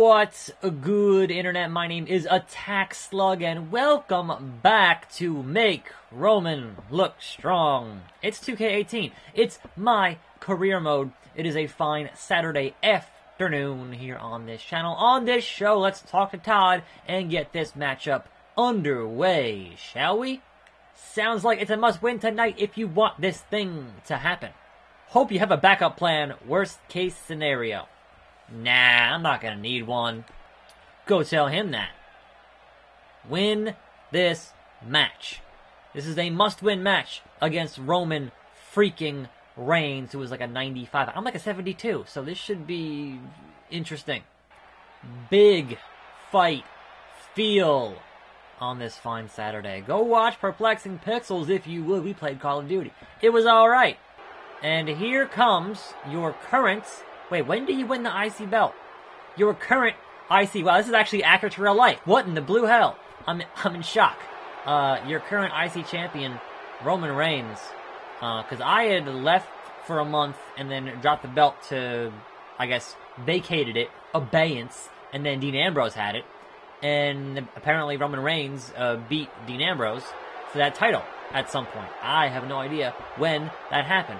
What's good, Internet? My name is Attack Slug, and welcome back to Make Roman Look Strong. It's 2K18. It's my career mode. It is a fine Saturday afternoon here on this channel. On this show, let's talk to Todd and get this matchup underway, shall we? Sounds like it's a must-win tonight if you want this thing to happen. Hope you have a backup plan, worst case scenario. Nah, I'm not gonna need one. Go tell him that. Win this match. This is a must-win match against Roman freaking Reigns, who is like a 95. I'm like a 72, so this should be interesting. Big fight feel on this fine Saturday. Go watch Perplexing Pixels if you would. We played Call of Duty. It was alright. And here comes your current... Wait, when did you win the IC belt? Your current IC... Wow, this is actually accurate to real life. What in the blue hell? I'm in shock. Your current IC champion, Roman Reigns. Because I had left for a month and then dropped the belt to, I guess, vacated it, abeyance, and then Dean Ambrose had it. And apparently Roman Reigns beat Dean Ambrose for that title at some point. I have no idea when that happened.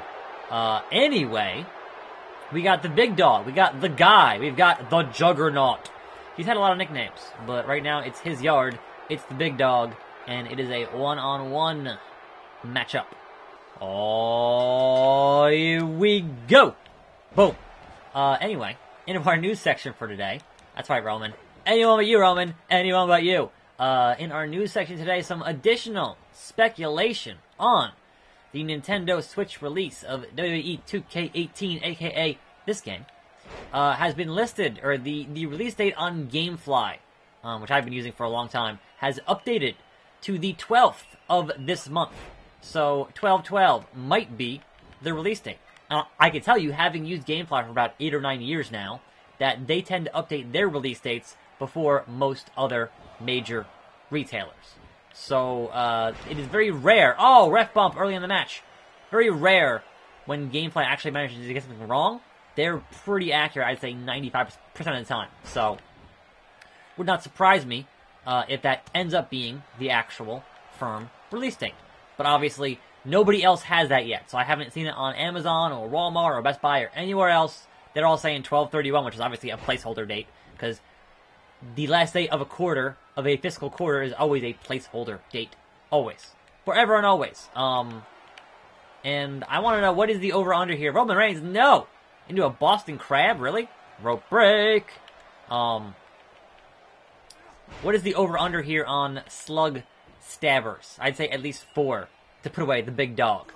Anyway... We got the big dog, we got the guy, we've got the juggernaut. He's had a lot of nicknames, but right now it's his yard, it's the big dog, and it is a one-on-one matchup. Oh, here we go! Boom. Anyway, into our news section for today. That's right, Roman. Anyone but you, Roman. Anyone but you. In our news section today, some additional speculation on the Nintendo Switch release of WWE 2K18, aka this game, has been listed, or the release date on Gamefly, which I've been using for a long time, has updated to the 12th of this month. So 12/12 might be the release date. I can tell you, having used Gamefly for about 8 or 9 years now, that they tend to update their release dates before most other major retailers. So, it is very rare. Oh, ref bump early in the match. Very rare when Gamefly actually manages to get something wrong. They're pretty accurate, I'd say 95% of the time. So, would not surprise me if that ends up being the actual firm release date. But obviously, nobody else has that yet. So I haven't seen it on Amazon or Walmart or Best Buy or anywhere else. They're all saying 12/31, which is obviously a placeholder date, because the last date of a quarter, of a fiscal quarter, is always a placeholder date. Always. Forever and always. And I want to know, what is the over-under here? Roman Reigns, no! Into a Boston Crab, really? Rope break. What is the over-under here on slug stabbers? I'd say at least 4 to put away the big dog.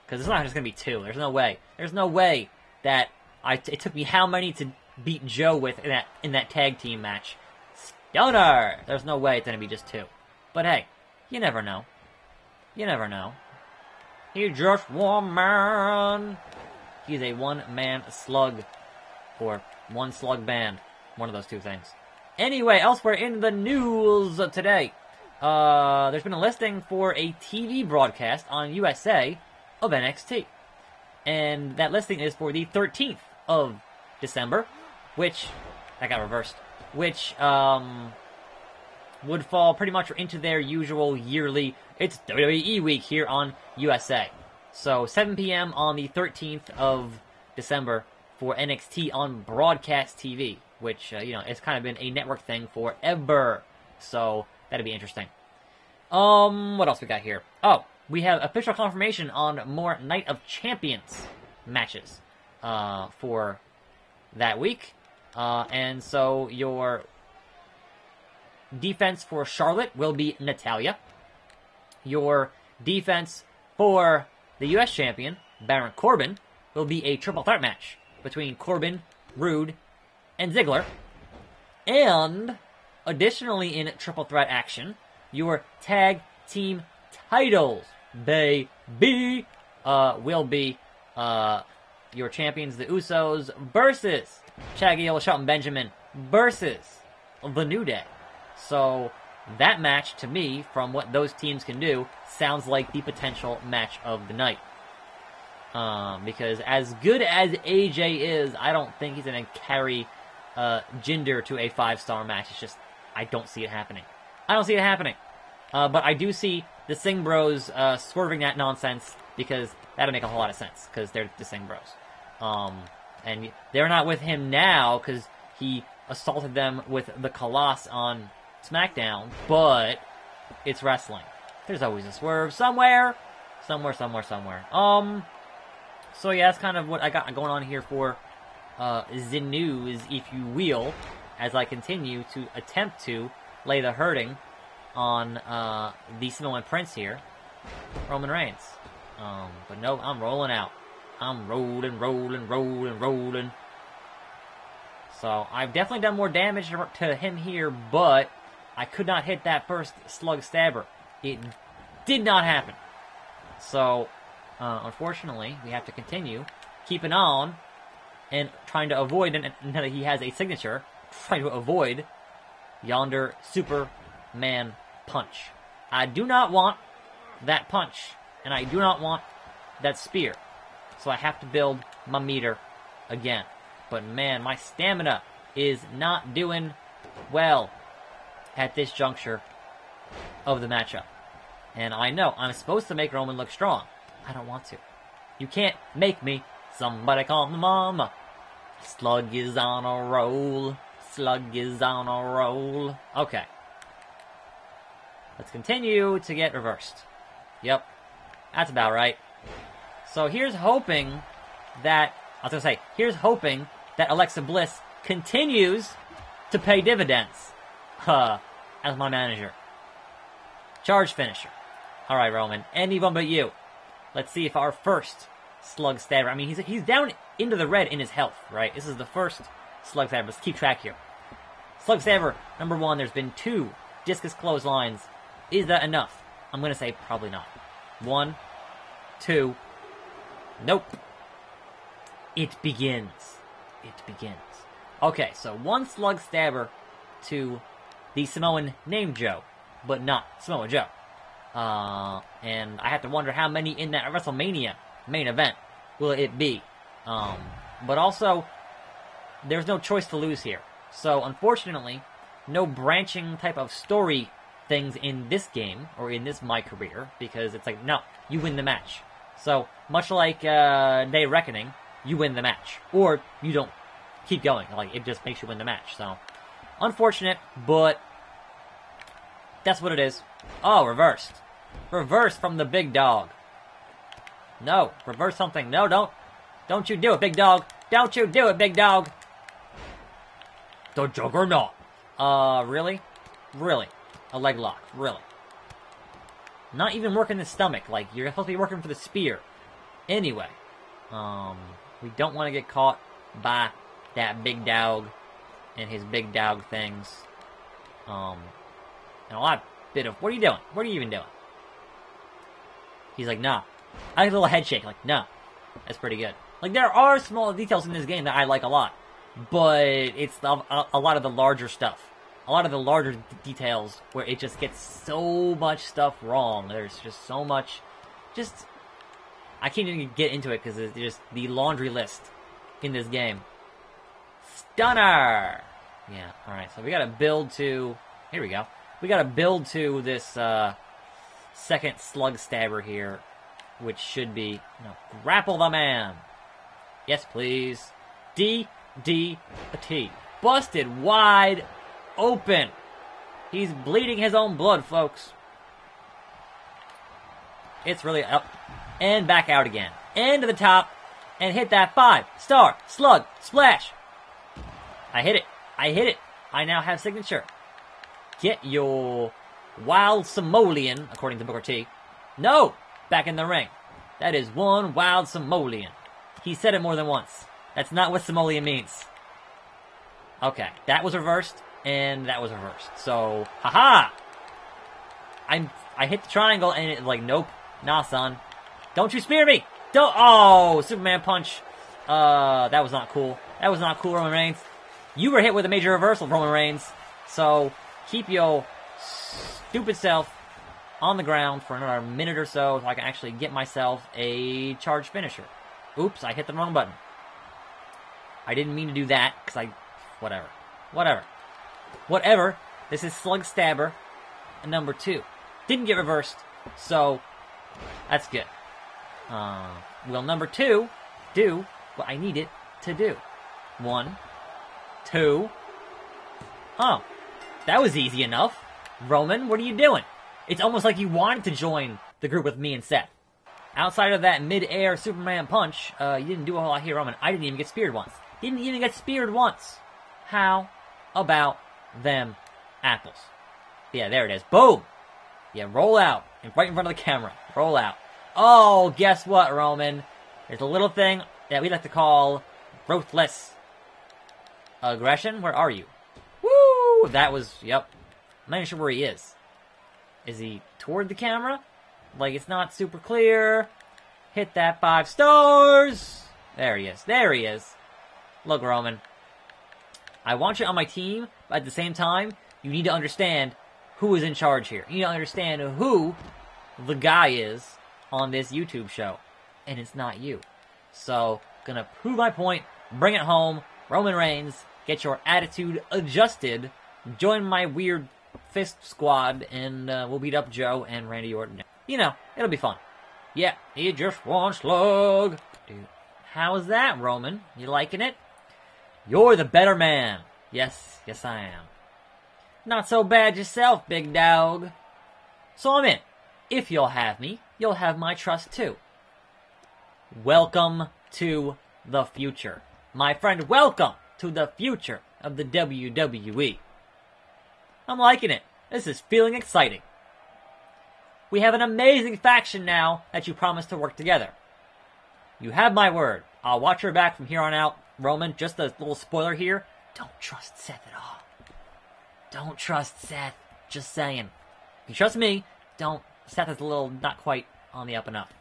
Because it's not just going to be 2. There's no way. There's no way that it took me how many to beat Joe with in that tag team match. Stunner! There's no way it's going to be just 2. But hey, you never know. You never know. He's just one man. He's a one-man slug. Or one slug band. One of those two things. Anyway, elsewhere in the news today, there's been a listing for a TV broadcast on USA of NXT. And that listing is for the 13th of December, which, that got reversed, which, would fall pretty much into their usual yearly, it's WWE week here on USA. So, 7 p.m. on the 13th of December for NXT on broadcast TV, which, it's kind of been a network thing forever. So, that'd be interesting. What else we got here? Oh, we have official confirmation on more Night of Champions matches, for that week. And so your defense for Charlotte will be Natalya. Your defense for the U.S. champion, Baron Corbin, will be a triple threat match between Corbin, Rude, and Ziggler. And additionally in triple threat action, your tag team titles, baby, will be your champions, the Usos, versus Shaggy Old Shelton Benjamin versus the New Day. So that match, to me, from what those teams can do, sounds like the potential match of the night. Because as good as AJ is, I don't think he's going to carry Jinder to a 5-star match. It's just, I don't see it happening. I don't see it happening. But I do see the Singh Bros swerving that nonsense, because that'll make a whole lot of sense, because they're the Singh Bros. And they're not with him now, because he assaulted them with the Colossus on SmackDown, but it's wrestling. There's always a swerve somewhere. Somewhere. So yeah, that's kind of what I got going on here for the news, if you will, as I continue to attempt to lay the hurting on the Samoan Prince here, Roman Reigns. But no, I'm rolling out. I'm rolling. So I've definitely done more damage to him here, but I could not hit that first slug stabber. It did not happen. So, unfortunately, we have to continue keeping on and trying to avoid, until he has a signature, trying to avoid yonder Superman punch. I do not want that punch, and I do not want that spear. So I have to build my meter again. But man, my stamina is not doing well at this juncture of the matchup. And I know I'm supposed to make Roman look strong. I don't want to. You can't make me. Somebody call my mama. Slug is on a roll. Slug is on a roll. Okay. Let's continue to get reversed. Yep. That's about right. So here's hoping that... here's hoping that Alexa Bliss continues to pay dividends. As my manager. Charge finisher. Alright, Roman. Anyone but you. Let's see if our first slug stabber... I mean, he's down into the red in his health, right? This is the first slug stabber. Let's keep track here. Slug stabber, number 1. There's been 2 discus clotheslines. Is that enough? I'm going to say probably not. 1, 2. Nope. It begins. Okay, so 1 slug stabber to the Samoan named Joe, but not Samoa Joe. And I have to wonder how many in that WrestleMania main event will it be. But also, there's no choice to lose here. So, unfortunately, no branching type of story things in this game, or in this my career, because it's like, no, you win the match. So, much like Day of Reckoning, you win the match. Or you don't keep going. Like, it just makes you win the match. So, unfortunate, but that's what it is. Oh, reversed. Reversed from the big dog. No, reverse something. No, don't you do it, big dog. Don't you do it, big dog. The Juggernaut. Really? Really? A leg lock. Really? Not even working the stomach. Like, you're supposed to be working for the spear. Anyway. We don't want to get caught by that big dog and his big dog things. And a lot bit of, what are you doing? What are you even doing? He's like, nah. I like a little head shake. Like, nah. That's pretty good. Like, there are small details in this game that I like a lot. But it's a lot of the larger stuff. A lot of the larger details where it just gets so much stuff wrong. There's just so much... I can't even get into it because it's just the laundry list in this game. Stunner! Yeah, alright. So we gotta build to... Here we go. We gotta build to this second slug stabber here, which should be... grapple the man! Yes, please. DDT. Busted wide open. He's bleeding his own blood, folks. It's really up. And back out again. And to the top. And hit that 5-star slug splash. I hit it. I now have signature. Get your wild Samoan, according to Booker T. No! Back in the ring. That is one wild Samoan. He said it more than once. That's not what Samoan means. Okay, that was reversed, and that was reversed. So, haha! I hit the triangle, and it's like, nope. Nah, son. Don't you spear me! Don't! Oh, Superman punch. That was not cool. That was not cool, Roman Reigns. You were hit with a major reversal, Roman Reigns. So, keep your stupid self on the ground for another minute or so I can actually get myself a charge finisher. Oops, I hit the wrong button. I didn't mean to do that, because I Whatever. Whatever. Whatever. This is Slug Stabber, number 2. Didn't get reversed, so that's good. Will number 2 do what I need it to do? 1, 2. Oh, that was easy enough. Roman, what are you doing? It's almost like you wanted to join the group with me and Seth. Outside of that mid-air Superman punch, you didn't do a whole lot here, Roman. I didn't even get speared once. Didn't even get speared once. How about them apples? Yeah, there it is. Boom! Yeah, roll out. Right in front of the camera. Roll out. Oh, guess what, Roman? There's a little thing that we like to call ruthless aggression. Where are you? Woo! That was, yep. I'm not even sure where he is. Is he toward the camera? Like, it's not super clear. Hit that 5 stars. There he is. There he is. Look, Roman. I want you on my team, but at the same time, you need to understand who is in charge here. You need to understand who the guy is on this YouTube show. And it's not you. So, gonna prove my point. Bring it home. Roman Reigns, get your attitude adjusted. Join my weird fist squad, and we'll beat up Joe and Randy Orton. You know, it'll be fun. Yeah, he just wants slug. Dude, how's that, Roman? You liking it? You're the better man. Yes, yes I am. Not so bad yourself, big dog. So I'm in. If you'll have me, you'll have my trust too. Welcome to the future. My friend, welcome to the future of the WWE. I'm liking it. This is feeling exciting. We have an amazing faction now that you promised to work together. You have my word. I'll watch your back from here on out. Roman, just a little spoiler here. Don't trust Seth at all. Don't trust Seth. Just saying. You trust me. Don't. Seth is a little not quite on the up and up.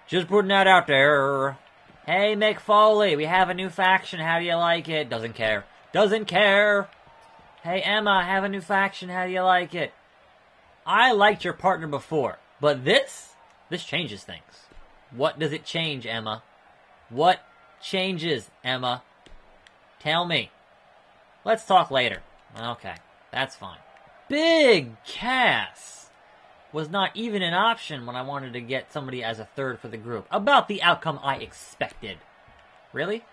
Just putting that out there. Hey, Mick Foley, we have a new faction. How do you like it? Doesn't care. Doesn't care. Hey, Emma, I have a new faction. How do you like it? I liked your partner before, but this changes things. What does it change, Emma? What changes, Emma? Tell me. Let's talk later. Okay, that's fine. Big Cass was not even an option when I wanted to get somebody as a third for the group. About the outcome I expected. Really?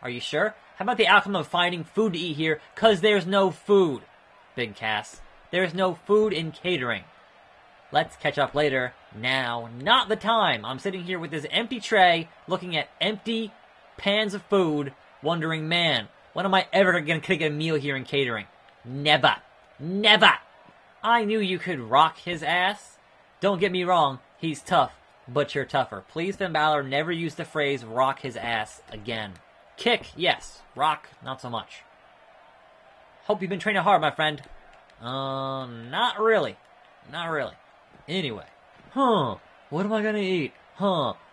Are you sure? How about the outcome of finding food to eat here? 'Cause there's no food, Big Cass. There's no food in catering. Let's catch up later. Now, not the time. I'm sitting here with this empty tray, looking at empty pans of food, wondering, man, when am I ever going to get a meal here in catering? Never. Never. I knew you could rock his ass. Don't get me wrong, he's tough, but you're tougher. Please, Finn Balor, never use the phrase rock his ass again. Kick, yes. Rock, not so much. Hope you've been training hard, my friend. Not really. Not really. Anyway. What am I gonna eat?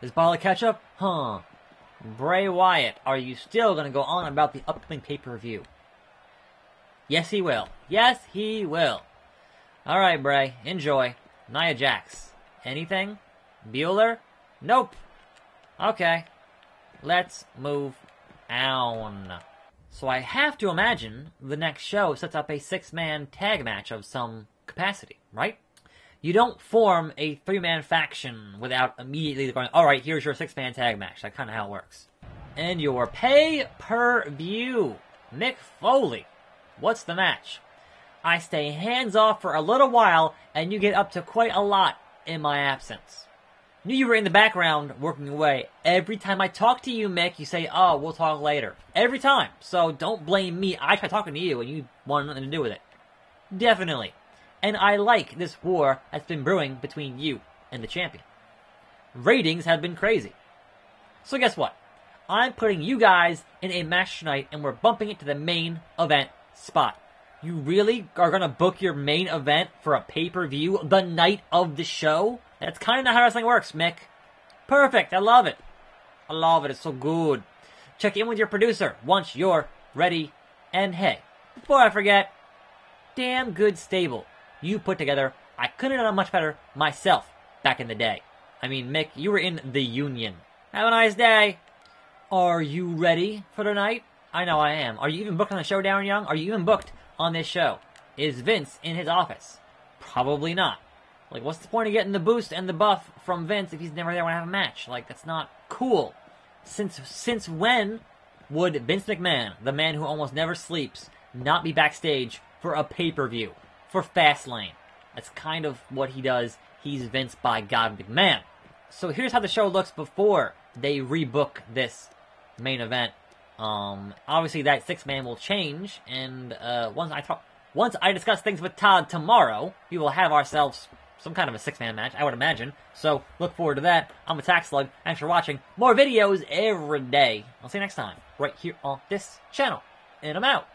This bottle of ketchup? Bray Wyatt, are you still gonna go on about the upcoming pay-per-view? Yes, he will. Yes, he will. Alright, Bray. Enjoy. Nia Jax. Anything? Bueller? Nope. Okay. Let's move on. So I have to imagine the next show sets up a 6-man tag match of some capacity, right? You don't form a 3-man faction without immediately going, alright, here's your 6-man tag match. That's kind of how it works. And your pay-per-view. Mick Foley. What's the match? I stay hands-off for a little while, and you get up to quite a lot in my absence. Knew you were in the background working away. Every time I talk to you, Mick, you say, oh, we'll talk later. Every time. So don't blame me. I try talking to you and you want nothing to do with it. Definitely. And I like this war that's been brewing between you and the champion. Ratings have been crazy. So guess what? I'm putting you guys in a match tonight and we're bumping it to the main event spot. You really are going to book your main event for a pay-per-view the night of the show? That's kind of not how wrestling works, Mick. Perfect. I love it. I love it. It's so good. Check in with your producer once you're ready. And hey, before I forget, damn good stable you put together. I couldn't have done much better myself back in the day. I mean, Mick, you were in the Union. Have a nice day. Are you ready for tonight? I know I am. Are you even booked on the show, Darren Young? Are you even booked on this show? Is Vince in his office? Probably not. Like, what's the point of getting the boost and the buff from Vince if he's never there when I have a match? Like, that's not cool. Since when would Vince McMahon, the man who almost never sleeps, not be backstage for a pay-per-view? For Fastlane? That's kind of what he does. He's Vince by God McMahon. So here's how the show looks before they rebook this main event. Obviously that 6-man will change, and once I discuss things with Todd tomorrow, we will have ourselves some kind of a 6-man match, I would imagine. So look forward to that. I'm Attack Slug. Thanks for watching. More videos every day. I'll see you next time, right here on this channel. And I'm out.